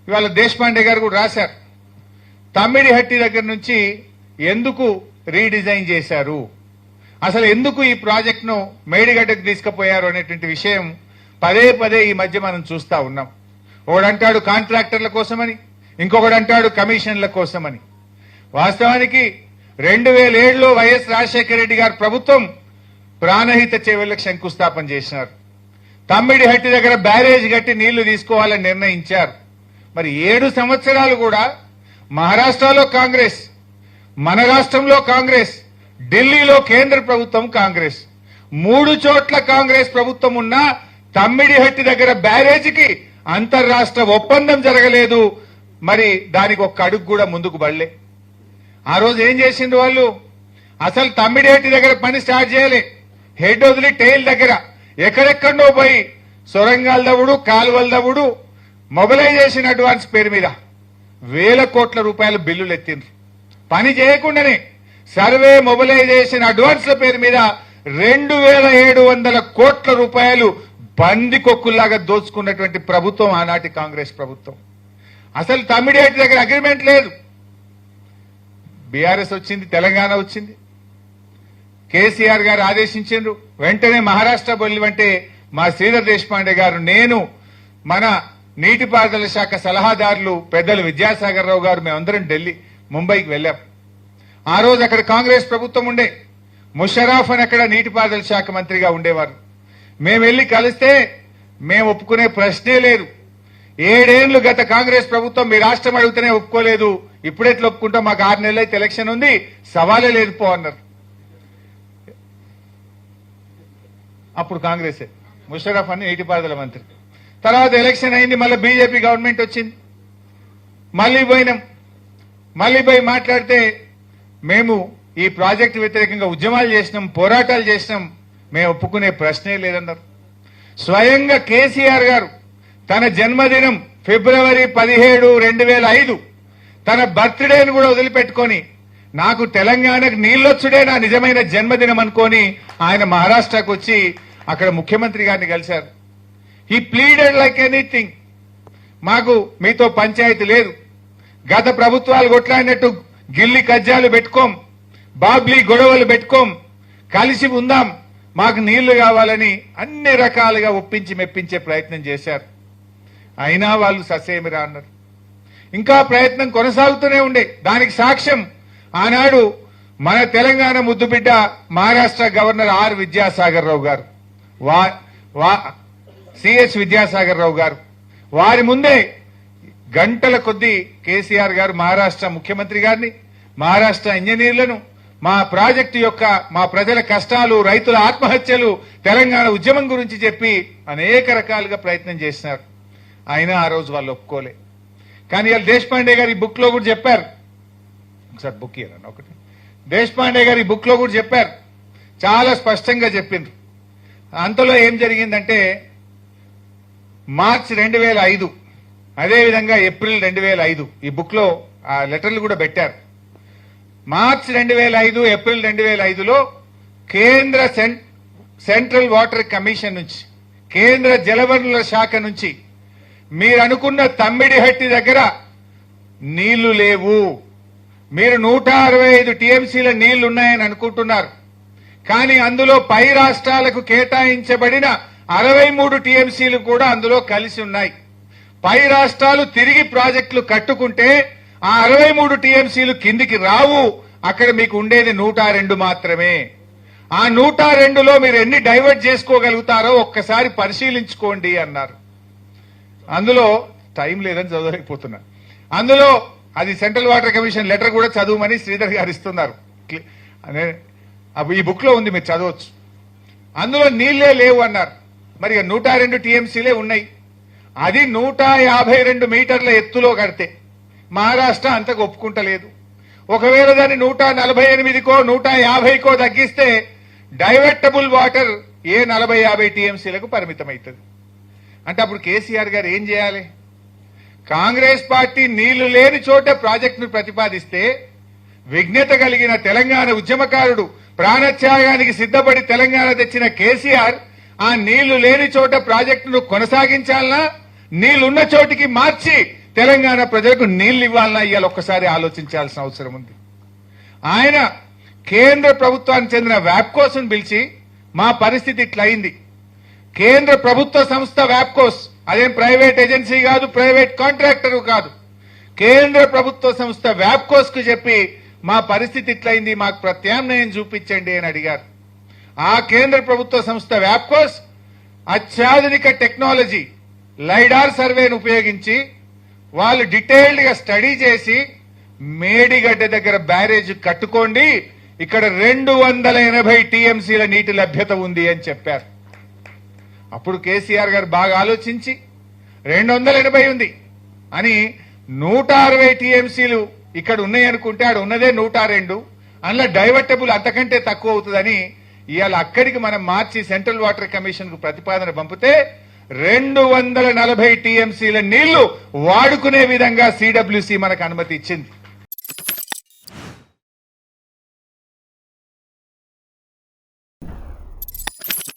ఇవాళ దేశపాండే గారు కూడా రాశారు. తమ్మిడిహట్టి దగ్గర నుంచి ఎందుకు రీడిజైన్ చేశారు, అసలు ఎందుకు ఈ ప్రాజెక్టును మేడిగడ్డకు తీసుకుపోయారు అనేటువంటి విషయం పదే పదే ఈ మధ్య మనం చూస్తా ఉన్నాం. ఒకడంటాడు కాంట్రాక్టర్ల కోసమని, ఇంకొకడు అంటాడు కమిషన్ల కోసమని. వాస్తవానికి 2007లో వైఎస్ రాజశేఖర రెడ్డి గారి ప్రభుత్వం ప్రాణహిత చెరువులకు శంకుస్థాపన చేసినారు. తమ్మిడిహట్టి దగ్గర బ్యారేజ్ కట్టి నీళ్లు తీసుకోవాలని నిర్ణయించారు. మరి 7 సంవత్సరాలు కూడా మహారాష్ట్రలో కాంగ్రెస్, మన రాష్ట్రంలో కాంగ్రెస్, ఢిల్లీలో కేంద్ర ప్రభుత్వం కాంగ్రెస్, 3 చోట్ల కాంగ్రెస్ ప్రభుత్వం ఉన్నా తమ్మిడిహట్టి దగ్గర బ్యారేజీకి అంతర్రాష్ట్ర ఒప్పందం జరగలేదు. మరి దానికి ఒక్క అడుగు కూడా ముందుకు పడలే. ఆ రోజు ఏం చేసిండ్రు వాళ్ళు, అసలు తమ్మిడిహట్టి దగ్గర పని స్టార్ట్ చేయలే. హెడ్ వదిలి టైల్ దగ్గర ఎక్కడెక్కడో పోయి సొరంగాల దవుడు, కాలువల దవుడు, మొబిలైజేషన్ అడ్వాన్స్ పేరు మీద వేల కోట్ల రూపాయల బిల్లులు ఎత్తిండ్రు. పని చేయకుండానే సర్వే మొబిలైజేషన్ అడ్వాన్స్ల పేరు మీద 2700 కోట్ల రూపాయలు బందికొక్కుల్లాగా దోచుకున్నటువంటి ప్రభుత్వం ఆనాటి కాంగ్రెస్ ప్రభుత్వం. అసలు తమ్మిడిహట్టి దగ్గర అగ్రిమెంట్ లేదు. బీఆర్ఎస్ వచ్చింది, తెలంగాణ వచ్చింది, కేసీఆర్ గారు ఆదేశించారు. వెంటనే మహారాష్ట్ర బొల్లివంటే మా శ్రీధర్ దేశపాండే గారు, నేను, మన నీటిపారుదల శాఖ సలహాదారులు పెద్దలు విద్యాసాగర్ రావు గారు, మేమందరం ఢిల్లీ, ముంబైకి వెళ్ళాం. ఆ రోజు అక్కడ కాంగ్రెస్ ప్రభుత్వం ఉండే. ముషర్రాఫ్ అని అక్కడ నీటిపారుదల శాఖ మంత్రిగా ఉండేవారు. మేము వెళ్లి కలిస్తే మేము ఒప్పుకునే ప్రశ్నే లేదు. 7 ఏళ్లు గత కాంగ్రెస్ ప్రభుత్వం మీ రాష్ట్రం అడిగితేనే ఒప్పుకోలేదు, ఇప్పుడెట్లా ఒప్పుకుంటాం, మాకు 6 నెలలు అయితే ఎలక్షన్ ఉంది, సవాలే లేదు పో అన్నారు. అప్పుడు కాంగ్రెసే, ముషర్రాఫ్ అని నీటిపారుదల మంత్రి. తర్వాత ఎలక్షన్ అయింది, మళ్ళీ బీజేపీ గవర్నమెంట్ వచ్చింది, మళ్ళీ పోయినాం. మళ్ళీ పోయి మాట్లాడితే మేము ఈ ప్రాజెక్టు వ్యతిరేకంగా ఉద్యమాలు చేసినాం, పోరాటాలు చేసినాం, మేము ఒప్పుకునే ప్రశ్నే లేదన్నారు. స్వయంగా కేసీఆర్ గారు తన జన్మదినం ఫిబ్రవరి 17, 2005 తన బర్త్డేను కూడా వదిలిపెట్టుకొని నాకు తెలంగాణకు నీళ్లొచ్చుడే నా నిజమైన జన్మదినం అనుకొని ఆయన మహారాష్ట్రకు వచ్చి అక్కడ ముఖ్యమంత్రి గారిని కలిశారు. హీ ప్లీడెడ్ లైక్ ఎనీథింగ్, మాకు మీతో పంచాయతీ లేదు, గత ప్రభుత్వాలు కొట్లాడినట్టు గిల్లి కజ్జాలు పెట్టుకోం, బాబ్లీ గొడవలు పెట్టుకోం, కలిసి ఉందాం, మాకు నీళ్లు కావాలని అన్ని రకాలుగా ఒప్పించి మెప్పించే ప్రయత్నం చేశారు. అయినా వాళ్ళు ససేమిరా అన్నారు. ఇంకా ప్రయత్నం కొనసాగుతూనే ఉండే. దానికి సాక్ష్యం ఆనాడు మన తెలంగాణ ముద్దుబిడ్డ మహారాష్ట్ర గవర్నర్ ఆర్ విద్యాసాగర్ రావు గారు, సిఎస్ విద్యాసాగర్ రావు గారు, వారి ముందే గంటల కొద్దీ కేసీఆర్ గారు మహారాష్ట్ర ముఖ్యమంత్రి గారిని, మహారాష్ట్ర ఇంజనీర్లను, మా ప్రాజెక్టు యొక్క మా ప్రజల కష్టాలు, రైతుల ఆత్మహత్యలు, తెలంగాణ ఉద్యమం గురించి చెప్పి అనేక రకాలుగా ప్రయత్నం చేసినారు. అయినా ఆ రోజు వాళ్ళు ఒప్పుకోలే. కానీ వాళ్ళు దేశపాండే గారు ఈ బుక్ లో కూడా చెప్పారు, ఒకసారి బుక్ ఇయ్యారన్న ఒకటి, దేశపాండే గారు ఈ బుక్ లో కూడా చెప్పారు, చాలా స్పష్టంగా చెప్పిండ్రు. అంతలో ఏం జరిగిందంటే మార్చి 2005, అదేవిధంగా ఏప్రిల్ 2005 ఈ బుక్ లో ఆ లెటర్లు కూడా పెట్టారు. మార్చి 2005, ఏప్రిల్ 2005లో కేంద్ర సెంట్రల్ వాటర్ కమిషన్ నుంచి, కేంద్ర జలవనరుల శాఖ నుంచి మీరు అనుకున్న తమ్మిడిహట్టి దగ్గర నీళ్లు లేవు, మీరు 165 టీఎంసీల నీళ్లున్నాయని అనుకుంటున్నారు, కానీ అందులో పై రాష్ట్రాలకు కేటాయించబడిన 63 టీఎంసీలు కూడా అందులో కలిసి ఉన్నాయి. పై రాష్ట్రాలు తిరిగి ప్రాజెక్టులు కట్టుకుంటే ఆ 63 టీఎంసీలు కిందికి రావు, అక్కడ మీకు ఉండేది 102 మాత్రమే. ఆ 102లో మీరు ఎన్ని డైవర్ట్ చేసుకోగలుగుతారో ఒక్కసారి పరిశీలించుకోండి అన్నారు. అందులో టైం లేదని చదవలేకపోతున్నా. అందులో అది సెంట్రల్ వాటర్ కమిషన్ లెటర్ కూడా చదువుమని శ్రీధర్ గారు ఇస్తున్నారు, ఈ బుక్ లో ఉంది, మీరు చదవచ్చు. అందులో నీళ్లే లేవు అన్నారు. మరి 102 టీఎంసీలే ఉన్నాయి. అది 152 మీటర్ల ఎత్తులో కడితే మహారాష్ట్ర అంతకు ఒప్పుకుంటలేదు. ఒకవేళ దాన్ని 148కో 150కో తగ్గిస్తే డైవర్టబుల్ వాటర్ 40-50 టీఎంసీలకు పరిమితమవుతుంది. అంటే అప్పుడు కేసీఆర్ గారు ఏం చేయాలి? కాంగ్రెస్ పార్టీ నీళ్లు లేని చోట ప్రాజెక్టును ప్రతిపాదిస్తే విజ్ఞత కలిగిన తెలంగాణ ఉద్యమకారుడు, ప్రాణత్యాగానికి సిద్ధపడి తెలంగాణ తెచ్చిన కేసీఆర్ ఆ నీళ్లు లేని చోట ప్రాజెక్టును కొనసాగించాలనా, నీళ్లున్న చోటికి మార్చి తెలంగాణ ప్రజలకు నీళ్లు ఇవ్వాలన్నా ఇవాళ ఒక్కసారి ఆలోచించాల్సిన అవసరం ఉంది. ఆయన కేంద్ర ప్రభుత్వానికి చెందిన వ్యాప్కోస్ను పిలిచి మా పరిస్థితి ఇట్లా అయింది, కేంద్ర ప్రభుత్వ సంస్థ వ్యాప్కోస్, అదేం ప్రైవేట్ ఏజెన్సీ కాదు, ప్రైవేట్ కాంట్రాక్టర్ కాదు, కేంద్ర ప్రభుత్వ సంస్థ వ్యాప్కోస్ కు చెప్పి మా పరిస్థితి ఇట్లయింది, మాకు ప్రత్యామ్నాయం చూపించండి అని అడిగారు. ఆ కేంద్ర ప్రభుత్వ సంస్థ వ్యాప్కోస్ అత్యాధునిక టెక్నాలజీ లైడార్ సర్వేను ఉపయోగించి వాళ్ళు డీటెయిల్డ్ గా స్టడీ చేసి మేడిగడ్డ దగ్గర బ్యారేజ్ కట్టుకోండి, ఇక్కడ 280 టీఎంసీల నీటి లభ్యత ఉంది అని చెప్పారు. అప్పుడు కేసీఆర్ గారు బాగా ఆలోచించి 280 ఉంది అని 160 టీఎంసీలు ఇక్కడ ఉన్నాయనుకుంటే ఆడ ఉన్నదే 102, అందులో డైవర్టబుల్ అంతకంటే తక్కువ అవుతుందని ఇవాళ అక్కడికి మనం మార్చి సెంట్రల్ వాటర్ కమిషన్ కు ప్రతిపాదన పంపితే 240 టీఎంసీల నీళ్లు వాడుకునే విధంగా సిడబ్ల్యూసీ మనకు అనుమతి ఇచ్చింది.